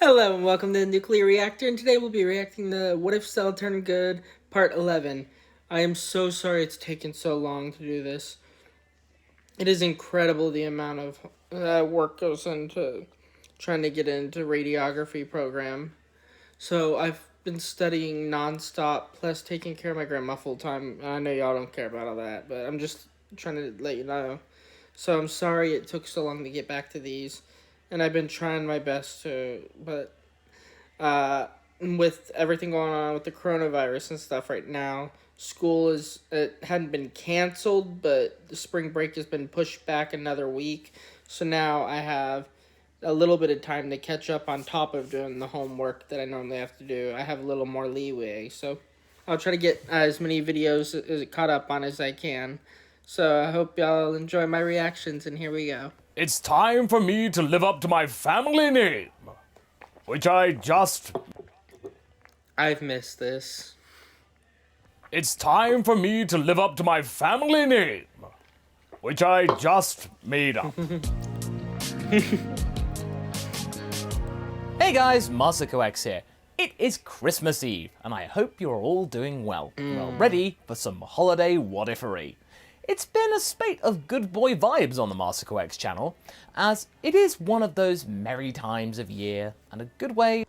Hello and welcome to the Nuclear Reactor, and today we'll be reacting to What If Cell Turned Good, Part 11. I am so sorry it's taken so long to do this. It is incredible the amount of work goes into trying to get into radiography program. So I've been studying nonstop, plus taking care of my grandma full time. I know y'all don't care about all that, but I'm just trying to let you know. So I'm sorry it took so long to get back to these, and I've been trying my best to, but with everything going on with the coronavirus and stuff right now, it hadn't been canceled, but the spring break has been pushed back another week. So now I have a little bit of time to catch up on top of doing the homework that I normally have to do. I have a little more leeway, so I'll try to get as many videos as caught up on as I can. So I hope y'all enjoy my reactions, and here we go. It's time for me to live up to my family name, which I've missed this. It's time for me to live up to my family name, which I just made up. Hey guys, Masakox here. It is Christmas Eve, and I hope you're all doing well. Well, ready for some holiday what-ifery. It's been a spate of good boy vibes on the Masakox channel, as it is one of those merry times of year, and a good way.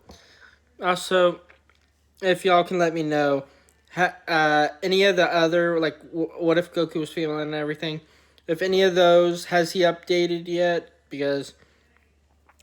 Also, if y'all can let me know, any of the other, like, what if Goku was female and everything, if any of those, has he updated yet? Because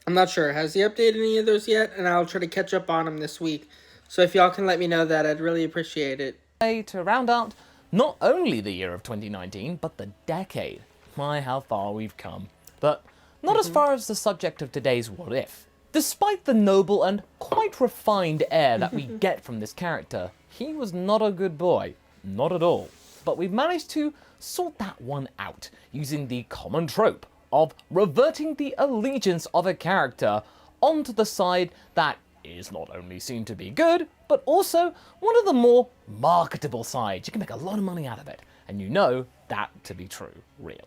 I'm not sure. Has he updated any of those yet? And I'll try to catch up on them this week. So if y'all can let me know that, I'd really appreciate it. To round out not only the year of 2019, but the decade. My, how far we've come. But not as far as the subject of today's What If. Despite the noble and quite refined air that we get from this character, he was not a good boy. Not at all. But we've managed to sort that one out, using the common trope of reverting the allegiance of a character onto the side that is not only seen to be good, but also one of the more marketable sides. You can make a lot of money out of it, and you know that to be true, really.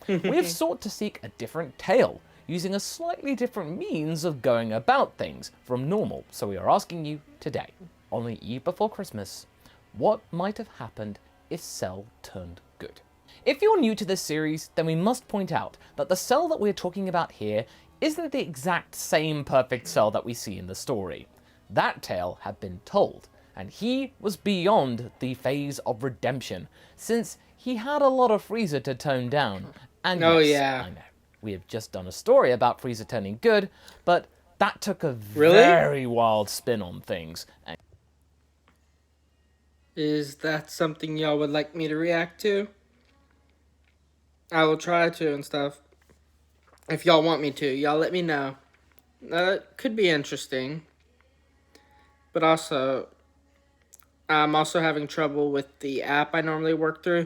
We have sought to seek a different tale, using a slightly different means of going about things from normal. So we are asking you today, on the eve before Christmas, what might have happened if Cell turned good? If you're new to this series, then we must point out that the Cell that we're talking about here isn't the exact same perfect Cell that we see in the story. That tale had been told, and he was beyond the phase of redemption, since he had a lot of Frieza to tone down. And yes, I know, we have just done a story about Frieza turning good, but that took a very wild spin on things. Is that something y'all would like me to react to? I will try to and stuff. If y'all want me to, y'all let me know. Could be interesting. But also, I'm also having trouble with the app I normally work through.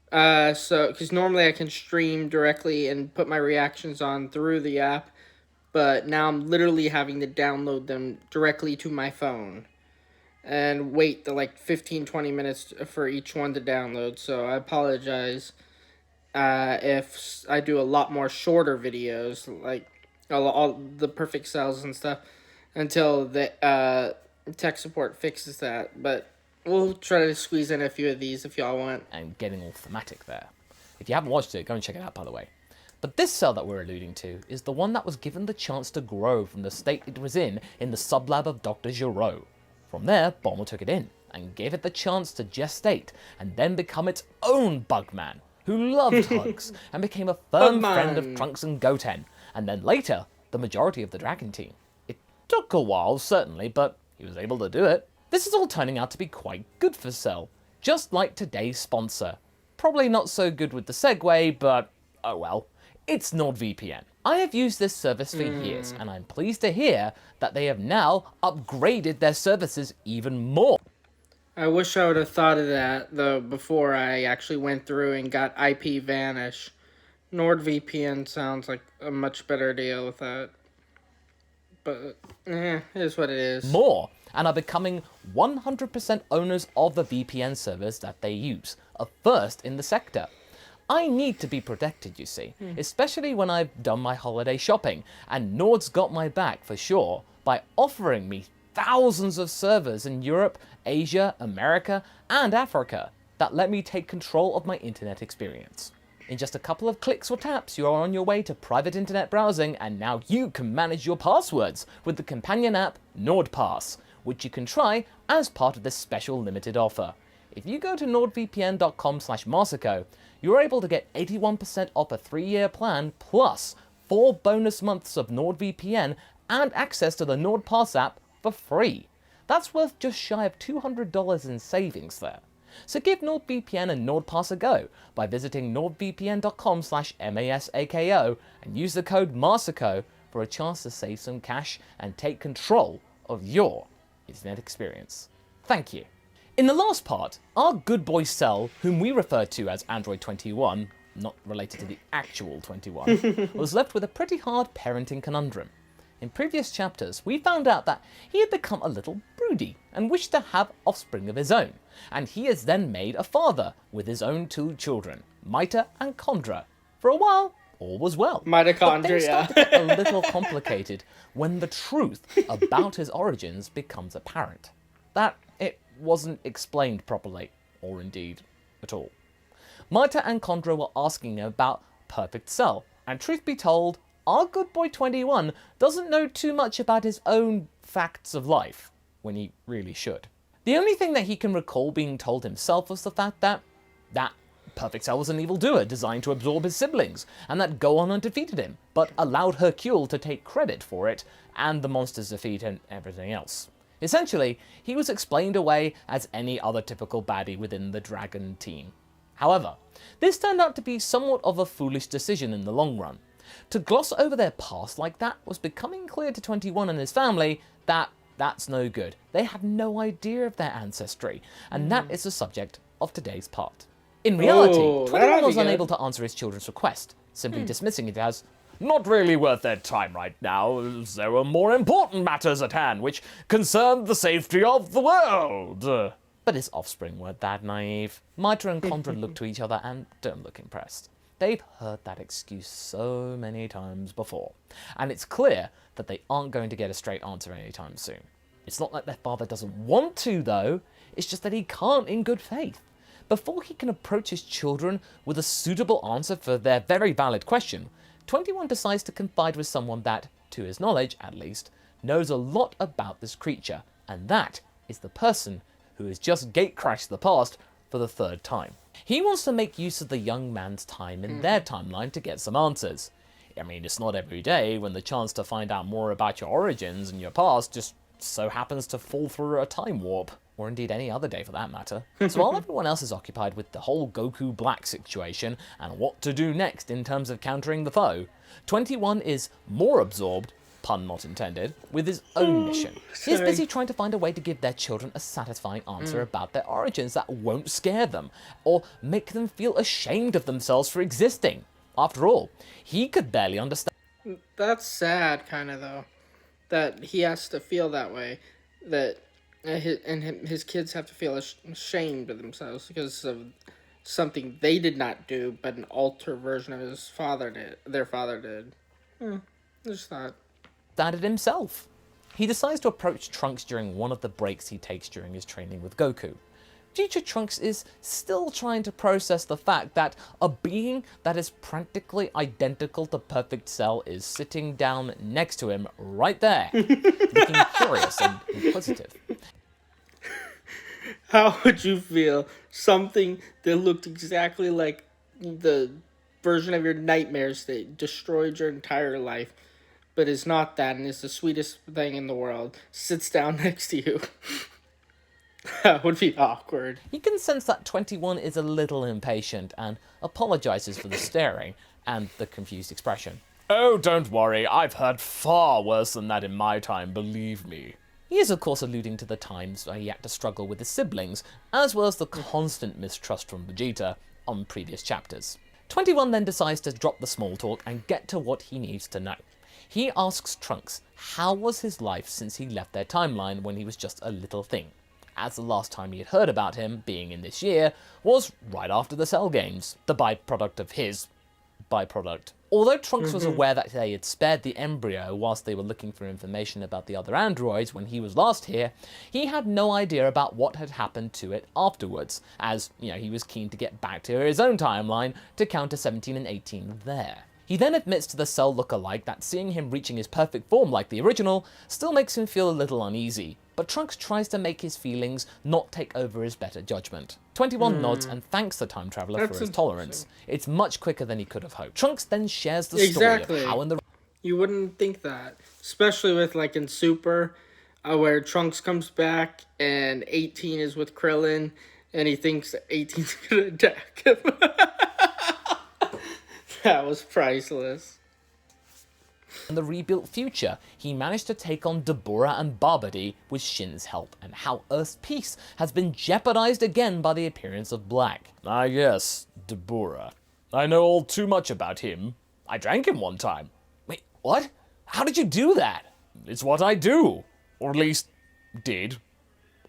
Because normally I can stream directly and put my reactions on through the app. But now I'm literally having to download them directly to my phone. And wait the 15-20 minutes for each one to download. So I apologize if I do a lot more shorter videos, like all the perfect cells and stuff, until the tech support fixes that. But we'll try to squeeze in a few of these if y'all want. And getting all thematic there. If you haven't watched it, go and check it out, by the way. But this cell that we're alluding to is the one that was given the chance to grow from the state it was in the sublab of Dr. Giraud. From there, Bulma took it in and gave it the chance to gestate and then become its own Bugman, who loved hugs and became a firm friend of Trunks and Goten, and then later, the majority of the Dragon Team. It took a while, certainly, but he was able to do it. This is all turning out to be quite good for Cell, just like today's sponsor. Probably not so good with the segue, but oh well. It's NordVPN. I have used this service for years, and I'm pleased to hear that they have now upgraded their services even more. I wish I would have thought of that, though, before I actually went through and got IP Vanish. NordVPN sounds like a much better deal with that. But, it is what it is. More, and are becoming 100% owners of the VPN servers that they use, a first in the sector. I need to be protected, you see, especially when I've done my holiday shopping, and Nord's got my back for sure, by offering me thousands of servers in Europe, Asia, America, and Africa that let me take control of my internet experience. In just a couple of clicks or taps, you are on your way to private internet browsing, and now you can manage your passwords with the companion app NordPass, which you can try as part of this special limited offer. If you go to nordvpn.com/Masakox, you're able to get 81% off a 3-year plan plus 4 bonus months of NordVPN and access to the NordPass app for free. That's worth just shy of $200 in savings there. So give NordVPN and NordPass a go by visiting nordvpn.com/MASAKO and use the code MASAKO for a chance to save some cash and take control of your internet experience. Thank you. In the last part, our good boy Cell, whom we refer to as Android 21, not related to the actual 21, was left with a pretty hard parenting conundrum. In previous chapters, we found out that he had become a little broody and wished to have offspring of his own, and he has then made a father with his own 2 children, Mita and Condra. For a while, all was well. Mitochondria. But things start to get a little complicated when the truth about his origins becomes apparent. That it wasn't explained properly, or indeed at all. Mita and Condra were asking him about Perfect Cell, and truth be told, our good boy 21 doesn't know too much about his own facts of life, when he really should. The only thing that he can recall being told himself was the fact that Perfect Cell was an evildoer designed to absorb his siblings, and that Gohan defeated him, but allowed Hercule to take credit for it, and the monster's defeat and everything else. Essentially, he was explained away as any other typical baddie within the Dragon team. However, this turned out to be somewhat of a foolish decision in the long run. To gloss over their past like that was becoming clear to 21 and his family that that's no good. They have no idea of their ancestry, and that is the subject of today's part. In reality, 21 was unable to answer his children's request, simply dismissing it as not really worth their time right now, as there were more important matters at hand which concerned the safety of the world. But his offspring weren't that naive. Mita and Condra look to each other and don't look impressed. They've heard that excuse so many times before, and it's clear that they aren't going to get a straight answer anytime soon. It's not like their father doesn't want to, though, it's just that he can't in good faith. Before he can approach his children with a suitable answer for their very valid question, 21 decides to confide with someone that, to his knowledge at least, knows a lot about this creature, and that is the person who has just gatecrashed the past for the 3rd time. He wants to make use of the young man's time in their timeline to get some answers. I mean, it's not every day when the chance to find out more about your origins and your past just so happens to fall through a time warp, or indeed any other day for that matter. So while everyone else is occupied with the whole Goku Black situation and what to do next in terms of countering the foe, 21 is more absorbed, pun not intended, with his own mission. He's busy trying to find a way to give their children a satisfying answer about their origins that won't scare them, or make them feel ashamed of themselves for existing. After all, he could barely understand. That's sad, kind of, though, that he has to feel that way, that his kids have to feel ashamed of themselves because of something they did not do, but an altered version of their father did. Just thought. That it himself. He decides to approach Trunks during one of the breaks he takes during his training with Goku. Future Trunks is still trying to process the fact that a being that is practically identical to Perfect Cell is sitting down next to him right there, looking curious and inquisitive. How would you feel? Something that looked exactly like the version of your nightmares that destroyed your entire life, but is not that and is the sweetest thing in the world, sits down next to you. That would be awkward. You can sense that 21 is a little impatient and apologizes for the staring and the confused expression. Oh, don't worry, I've heard far worse than that in my time, believe me. He is of course alluding to the times where he had to struggle with his siblings, as well as the constant mistrust from Vegeta on previous chapters. 21 then decides to drop the small talk and get to what he needs to know. He asks Trunks how was his life since he left their timeline when he was just a little thing, as the last time he had heard about him, being in this year, was right after the Cell Games, the byproduct of his byproduct. Although Trunks was aware that they had spared the embryo whilst they were looking for information about the other androids when he was last here, he had no idea about what had happened to it afterwards, as, he was keen to get back to his own timeline to counter 17 and 18 there. He then admits to the Cell lookalike that seeing him reaching his perfect form like the original still makes him feel a little uneasy, but Trunks tries to make his feelings not take over his better judgment. 21 nods and thanks the time traveler for his tolerance. It's much quicker than he could have hoped. Trunks then shares the story of how in the... You wouldn't think that, especially with in Super, where Trunks comes back and 18 is with Krillin, and he thinks 18's gonna attack him. That was priceless. In the rebuilt future, he managed to take on Deborah and Babidi with Shin's help, and how Earth's peace has been jeopardized again by the appearance of Black. Ah yes, Deborah. I know all too much about him. I drank him one time. Wait, what? How did you do that? It's what I do. Or at least, did.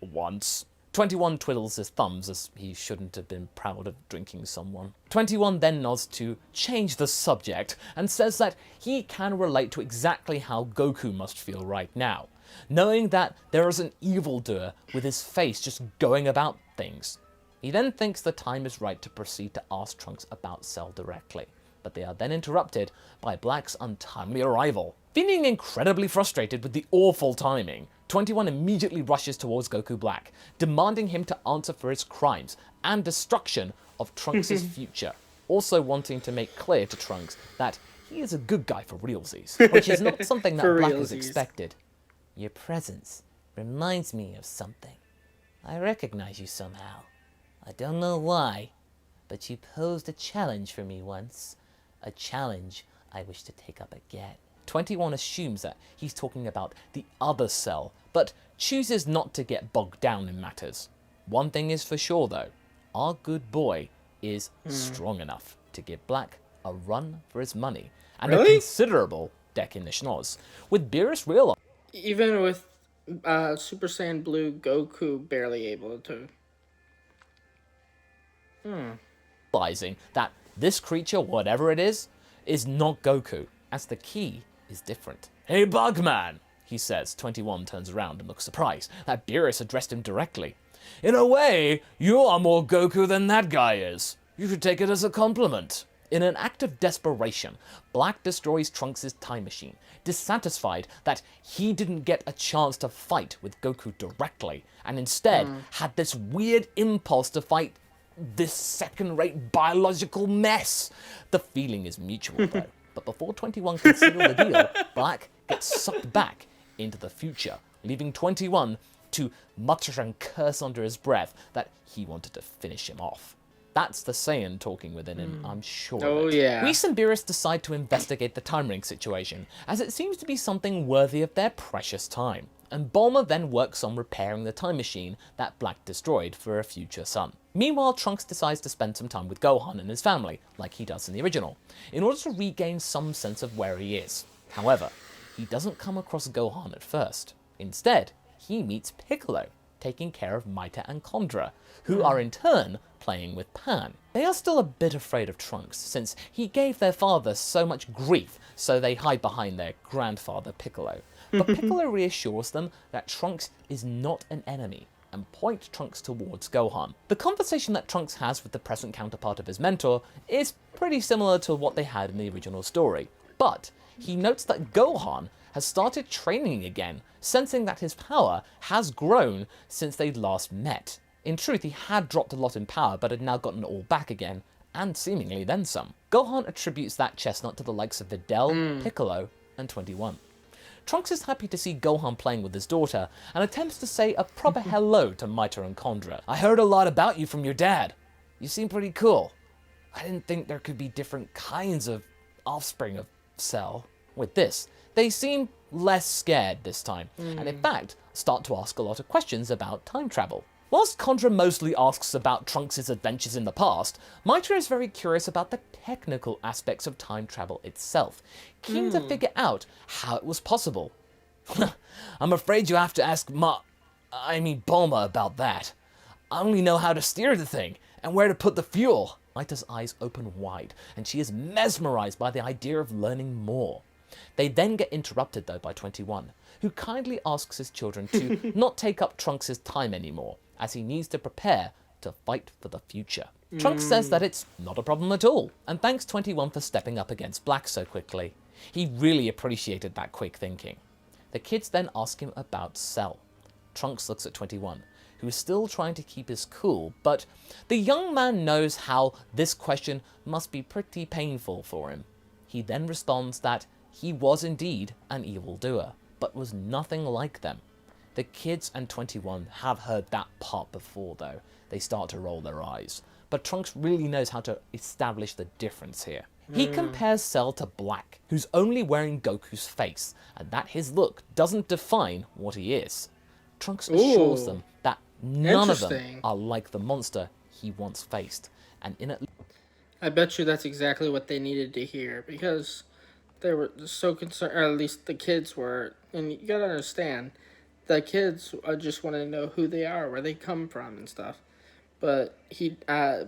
Once. 21 twiddles his thumbs as he shouldn't have been proud of drinking someone. 21 then nods to change the subject and says that he can relate to exactly how Goku must feel right now, knowing that there is an evildoer with his face just going about things. He then thinks the time is right to proceed to ask Trunks about Cell directly, but they are then interrupted by Black's untimely arrival. Feeling incredibly frustrated with the awful timing, 21 immediately rushes towards Goku Black, demanding him to answer for his crimes and destruction of Trunks' future, also wanting to make clear to Trunks that he is a good guy for realsies, which is not something that Black has expected. Your presence reminds me of something. I recognize you somehow. I don't know why, but you posed a challenge for me once. A challenge I wish to take up again. 21 assumes that he's talking about the other Cell, but chooses not to get bogged down in matters. One thing is for sure though, our good boy is strong enough to give Black a run for his money, and a considerable deck in the schnoz, with Beerus realizing... Even with Super Saiyan Blue Goku barely able to. Realizing that this creature, whatever it is not Goku, as the key is different. Hey Bugman, he says. 21 turns around and looks surprised that Beerus addressed him directly. In a way, you are more Goku than that guy is. You should take it as a compliment. In an act of desperation, Black destroys Trunks' time machine, dissatisfied that he didn't get a chance to fight with Goku directly, and instead had this weird impulse to fight this second-rate biological mess. The feeling is mutual though. But before 21 can seal the deal, Black gets sucked back into the future, leaving 21 to mutter and curse under his breath that he wanted to finish him off. That's the Saiyan talking within him, I'm sure of it. Yeah. Whis and Beerus decide to investigate the time ring situation, as it seems to be something worthy of their precious time, and Bulma then works on repairing the time machine that Black destroyed for a future son. Meanwhile, Trunks decides to spend some time with Gohan and his family, like he does in the original, in order to regain some sense of where he is. However, he doesn't come across Gohan at first. Instead, he meets Piccolo, taking care of Maita and Condra, who are in turn playing with Pan. They are still a bit afraid of Trunks, since he gave their father so much grief, so they hide behind their grandfather Piccolo. But Piccolo reassures them that Trunks is not an enemy, and point Trunks towards Gohan. The conversation that Trunks has with the present counterpart of his mentor is pretty similar to what they had in the original story, but he notes that Gohan has started training again, sensing that his power has grown since they last met. In truth, he had dropped a lot in power, but had now gotten it all back again, and seemingly then some. Gohan attributes that chestnut to the likes of Videl, Piccolo, and 21. Trunks is happy to see Gohan playing with his daughter, and attempts to say a proper hello to Maita and Condra. I heard a lot about you from your dad. You seem pretty cool. I didn't think there could be different kinds of offspring of Cell. With this, they seem less scared this time, and in fact, start to ask a lot of questions about time travel. Whilst Condra mostly asks about Trunks' adventures in the past, Maita is very curious about the technical aspects of time travel itself, keen to figure out how it was possible. I'm afraid you have to ask Bulma about that. I only know how to steer the thing, and where to put the fuel. Mita's eyes open wide, and she is mesmerized by the idea of learning more. They then get interrupted, though, by 21, who kindly asks his children to not take up Trunks' time anymore, as he needs to prepare to fight for the future. Trunks says that it's not a problem at all, and thanks 21 for stepping up against Black so quickly. He really appreciated that quick thinking. The kids then ask him about Cell. Trunks looks at 21, who is still trying to keep his cool, but the young man knows how this question must be pretty painful for him. He then responds that he was indeed an evildoer, but was nothing like them. The kids and 21 have heard that part before, though. They start to roll their eyes. But Trunks really knows how to establish the difference here. He compares Cell to Black, who's only wearing Goku's face, and that his look doesn't define what he is. Trunks assures them that none of them are like the monster he once faced, and I bet you that's exactly what they needed to hear, because they were so concerned, or at least the kids were, and you gotta understand, the kids just want to know who they are, where they come from, and stuff. But I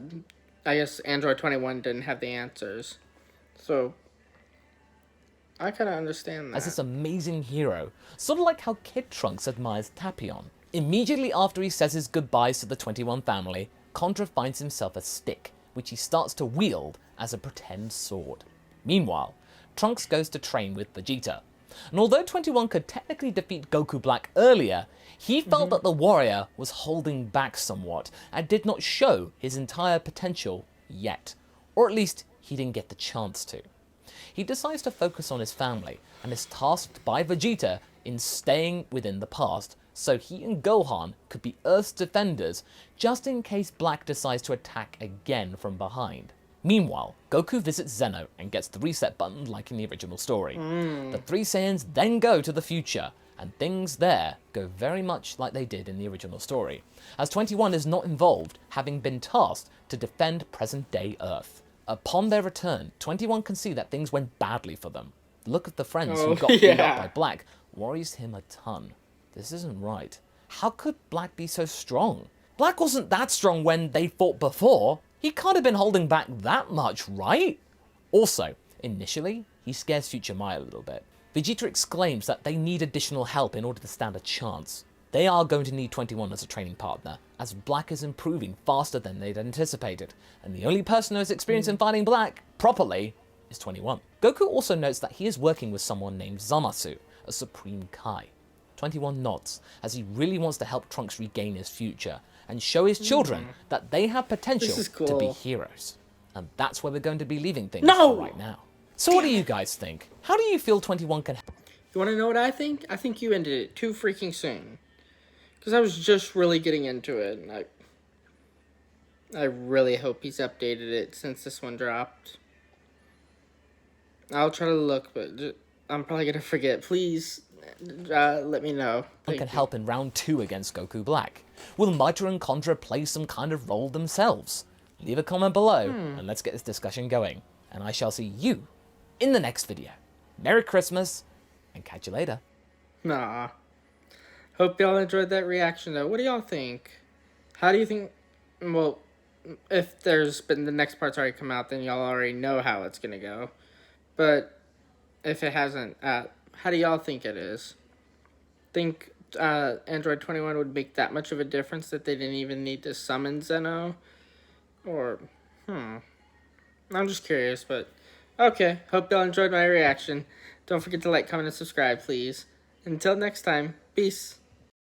guess Android 21 didn't have the answers, so I kind of understand that. as this amazing hero, sort of like how Kid Trunks admires Tapion. Immediately after he says his goodbyes to the 21 family, Condra finds himself a stick, which he starts to wield as a pretend sword. Meanwhile, Trunks goes to train with Vegeta. And although 21 could technically defeat Goku Black earlier, he felt that the warrior was holding back somewhat and did not show his entire potential yet. Or at least, he didn't get the chance to. He decides to focus on his family and is tasked by Vegeta in staying within the past so he and Gohan could be Earth's defenders just in case Black decides to attack again from behind. Meanwhile, Goku visits Zeno and gets the reset button like in the original story. The three Saiyans then go to the future, and things there go very much like they did in the original story, as 21 is not involved, having been tasked to defend present-day Earth. Upon their return, 21 can see that things went badly for them. The look of the friends who got beat up by Black worries him a ton. This isn't right. How could Black be so strong? Black wasn't that strong when they fought before. He can't have been holding back that much, right? Also, initially, he scares Future Maya a little bit. Vegeta exclaims that they need additional help in order to stand a chance. They are going to need 21 as a training partner, as Black is improving faster than they'd anticipated, and the only person who has experience in fighting Black properly is 21. Goku also notes that he is working with someone named Zamasu, a Supreme Kai. 21 nods, as he really wants to help Trunks regain his future, and show his children that they have potential to be heroes. And that's where we're going to be leaving things for right now. So what do you guys think? How do you feel 21 can help? You want to know what I think? I think you ended it too freaking soon. Because I was just really getting into it, and I really hope he's updated it since this one dropped. I'll try to look, but I'm probably going to forget. Please, let me know. Can help in round 2 against Goku Black. Will Mitra and Condra play some kind of role themselves? Leave a comment below, and let's get this discussion going. And I shall see you in the next video. Merry Christmas, and catch you later. Nah. Hope y'all enjoyed that reaction, though. What do y'all think? How do you think... Well, if there's been the next part's already come out, then y'all already know how it's gonna go. But if it hasn't, how do y'all think it is? Think Android 21 would make that much of a difference that they didn't even need to summon Zeno? Or, I'm just curious, but... Okay, hope y'all enjoyed my reaction. Don't forget to like, comment, and subscribe, please. Until next time, peace.